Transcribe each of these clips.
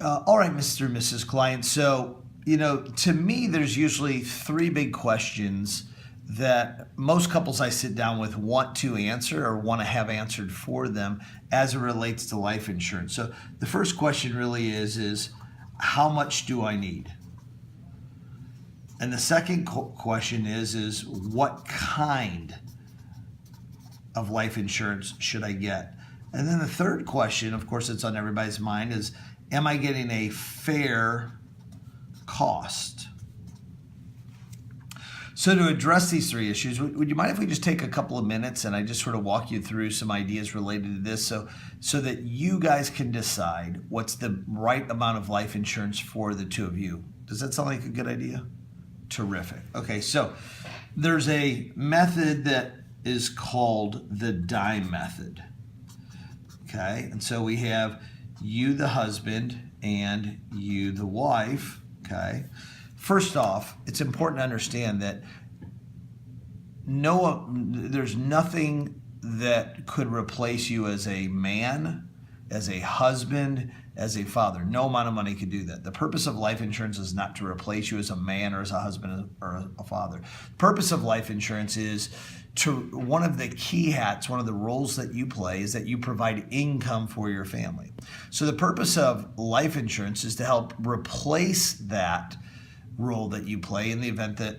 All right, Mr. and Mrs. Client. So, to me, there's usually three big questions that most couples I sit down with want to answer or want to have answered for them as it relates to life insurance. So the first question really is how much do I need? And the second question is what kind of life insurance should I get? And then the third question, of course, it's on everybody's mind, is am I getting a fair cost? So to address these three issues, would you mind if we just take a couple of minutes and I just sort of walk you through some ideas related to this so that you guys can decide what's the right amount of life insurance for the two of you? Does that sound like a good idea? Terrific. Okay, so there's a method that is called the dime method. Okay, and so we have you, the husband, and you, the wife. Okay. First off, it's important to understand that there's nothing that could replace you as a man, as a husband, as a father. No amount of money could do that. The purpose of life insurance is not to replace you as a man or as a husband or a father. The purpose of life insurance is one of the key hats, one of the roles that you play is that you provide income for your family. So the purpose of life insurance is to help replace that role that you play in the event that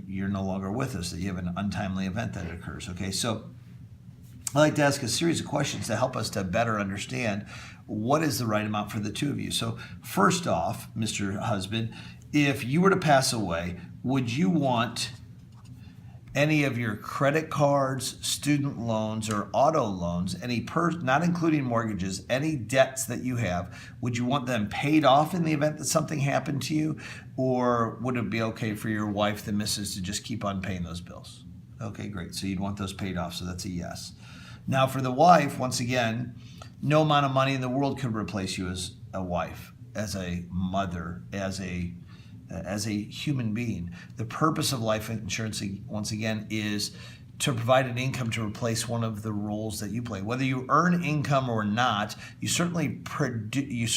you're no longer with us, that you have an untimely event that occurs. Okay, so I like to ask a series of questions to help us to better understand what is the right amount for the two of you. So first off, Mr. Husband, if you were to pass away, would you want any of your credit cards, student loans, or auto loans, not including mortgages, any debts that you have, would you want them paid off in the event that something happened to you? Or would it be okay for your wife, the missus, to just keep on paying those bills? Okay, great. So you'd want those paid off. So that's a yes. Now for the wife, once again, no amount of money in the world could replace you as a wife, as a mother, as a human being. The purpose of life insurance, once again, is to provide an income to replace one of the roles that you play. Whether you earn income or not, you certainly provide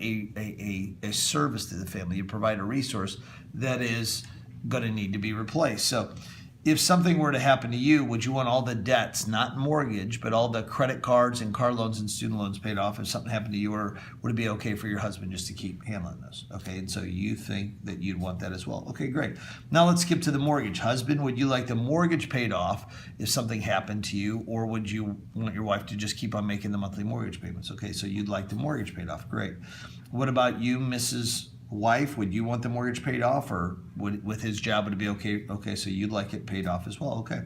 a service to the family. You provide a resource that is going to need to be replaced. So if something were to happen to you, would you want all the debts, not mortgage, but all the credit cards and car loans and student loans paid off if something happened to you, or would it be okay for your husband just to keep handling those? Okay, and so you think that you'd want that as well. Okay, great. Now let's skip to the mortgage. Husband, would you like the mortgage paid off if something happened to you, or would you want your wife to just keep on making the monthly mortgage payments? Okay, so you'd like the mortgage paid off. Great. What about you, Mrs. Wife? Would you want the mortgage paid off, or with his job would it be okay? Okay, so you'd like it paid off as well. Okay.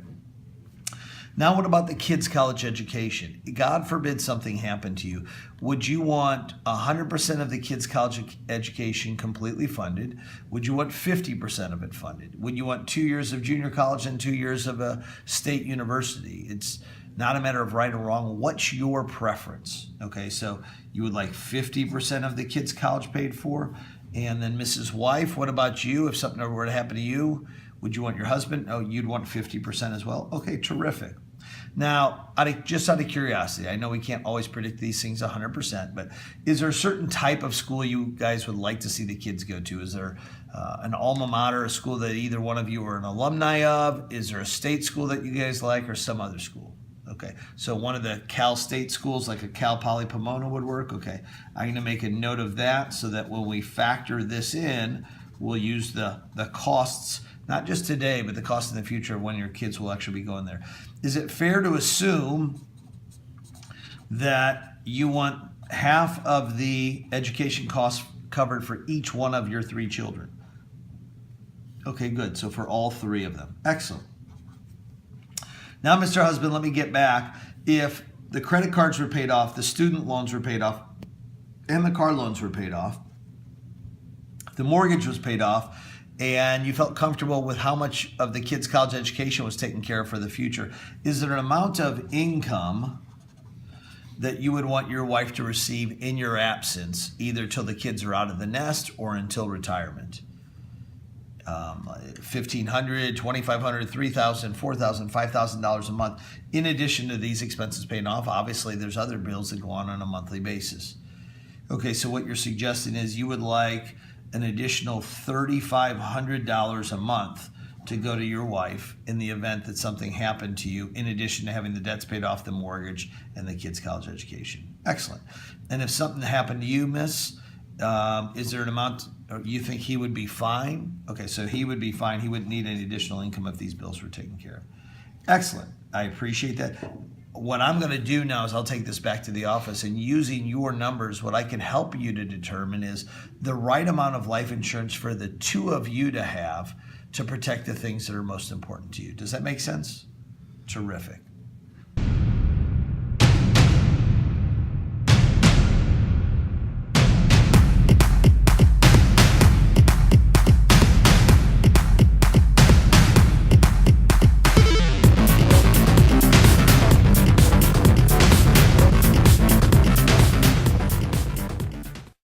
Now what about the kids' college education? God forbid something happened to you. Would you want 100% of the kids' college education completely funded? Would you want 50% of it funded? Would you want 2 years of junior college and 2 years of a state university? It's not a matter of right or wrong. What's your preference? Okay, so you would like 50% of the kids' college paid for? And then Mrs. Wife, what about you? If something were to happen to you, would you want your husband? Oh, you'd want 50% as well? Okay, terrific. Now, just out of curiosity, I know we can't always predict these things 100%, but is there a certain type of school you guys would like to see the kids go to? Is there an alma mater, a school that either one of you are an alumni of? Is there a state school that you guys like, or some other school? Okay, so one of the Cal State schools, like a Cal Poly Pomona, would work. Okay, I'm going to make a note of that so that when we factor this in, we'll use the costs, not just today, but the cost in the future of when your kids will actually be going there. Is it fair to assume that you want half of the education costs covered for each one of your 3 children? Okay, good. So for all 3 of them. Excellent. Now, Mr. Husband, let me get back. If the credit cards were paid off, the student loans were paid off, and the car loans were paid off, the mortgage was paid off, and you felt comfortable with how much of the kids' college education was taken care of for the future, is there an amount of income that you would want your wife to receive in your absence, either till the kids are out of the nest or until retirement? $1,500, $2,500, $3,000, $4,000, $5,000 a month. In addition to these expenses paying off, obviously there's other bills that go on a monthly basis. Okay, so what you're suggesting is you would like an additional $3,500 a month to go to your wife in the event that something happened to you, in addition to having the debts paid off, the mortgage, and the kids' college education. Excellent. And if something happened to you, miss, is there an amount you think he would be fine? Okay, so he would be fine. He wouldn't need any additional income if these bills were taken care of. Excellent. I appreciate that. What I'm going to do now is I'll take this back to the office, and using your numbers, what I can help you to determine is the right amount of life insurance for the two of you to have to protect the things that are most important to you. Does that make sense? Terrific.